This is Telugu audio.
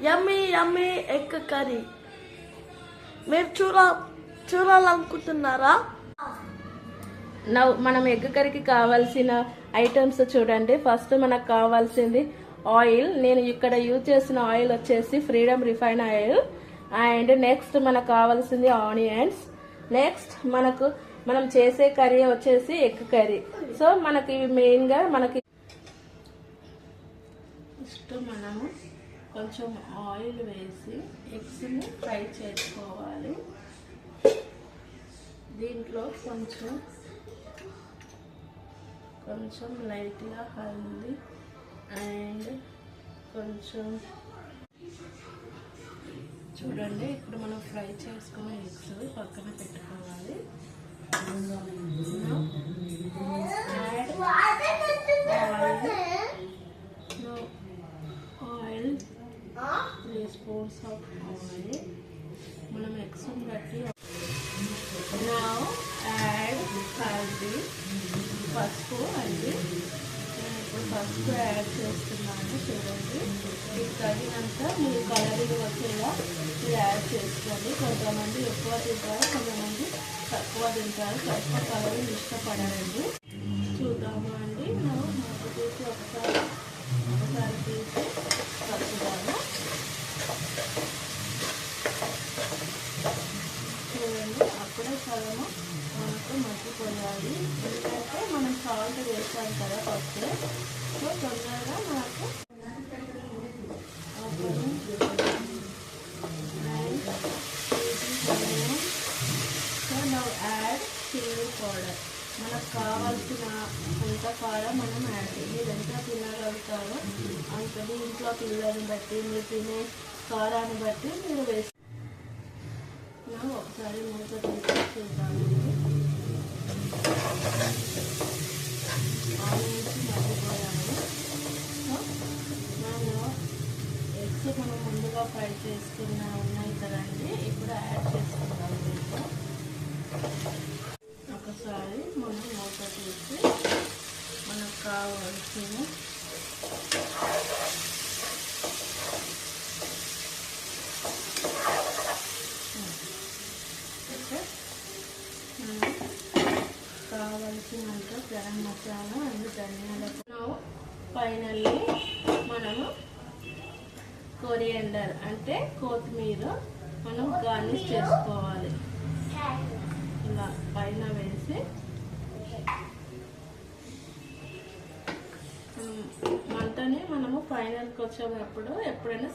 యమ్మీ యమ్మీ ఎగ్ కర్రీ మీరు చూడాలనుకుంటున్నారా? మనం ఎగ్ కర్రీకి కావాల్సిన ఐటమ్స్ చూడండి. ఫస్ట్ మనకు కావాల్సింది ఆయిల్. నేను ఇక్కడ యూజ్ చేసిన ఆయిల్ వచ్చేసి freedom refine oil. And next మనకు కావాల్సింది ఆనియన్స్. నెక్స్ట్ మనం చేసే కర్రీ వచ్చేసి ఎగ్ కర్రీ. సో మనకి మెయిన్గా మనకి ఫస్ట్ మనము కొంచెం ఆయిల్ వేసి ఎగ్స్ని ఫ్రై చేసుకోవాలి. దీంట్లో కొంచెం లైట్గా హల్దీ అండ్ కొంచెం చూడండి. ఇప్పుడు మనం ఫ్రై చేసుకున్న ఎగ్స్ పక్కన పెట్టుకోవాలి. ఆయిల్ 3 స్పూన్స్ ఆఫ్ ఆయిల్ మనం ఎగ్స్ బట్టి. నౌ యాడ్ హల్దీ, పసుపు అండి. నేను ఇప్పుడు పసుపు యాడ్ చేస్తున్నాను. చూడండి, ఇది తగినంత మీరు కలరింగ్ వచ్చేలా మీరు యాడ్ చేసుకోండి. కొంతమంది ఎక్కువ తింటారు, కొంతమంది తక్కువ తింటారు. తక్కువ కలరింగ్ ఇష్టపడాలండి. చూద్దాము అండి. మనం మూత తీసి ఒకసారి తీసి కలుపుదాము. చూడండి, అప్పుడే సగము మనకు మగ్గిపోయాలి. ఎందుకంటే మనం సాల్ట్ వేసాం కదా ఫస్ట్. సో తొందరగా మనకు so now add chilli powder. మనకు కావాల్సిన ఎంత కారం మనం యాడ్ చేయాలి. మీరు ఎంత తినగలుగుతారో అంత ఇంట్లో పిల్లల్ని బట్టి మీరు తినే కారాన్ని బట్టి మీరు వేసి ఒకసారి మూత తీసి చూద్దామండి. ఆనియన్స్ మగ్గిపోయాము. నేను ఎగ్స్ మనం ముందుగా ఫ్రై చేసుకున్న ఉన్నాయి కదండి, ఇప్పుడు యాడ్ చేసుకుంటాము. దీంట్లో ఒకసారి మనం మూత తీసి మనకు కావాల్సిన కావాల్సినంత గరం మసాలా అండ్ ధనియాల. ఫైనల్లీ మనము కొరియండర్ అంటే కొత్తిమీర మనం గార్నిష్ చేసుకోవాలి. ఇలా పైన వేసి మంటని మనము ఫైనల్కి వచ్చేటప్పుడు ఎప్పుడైనా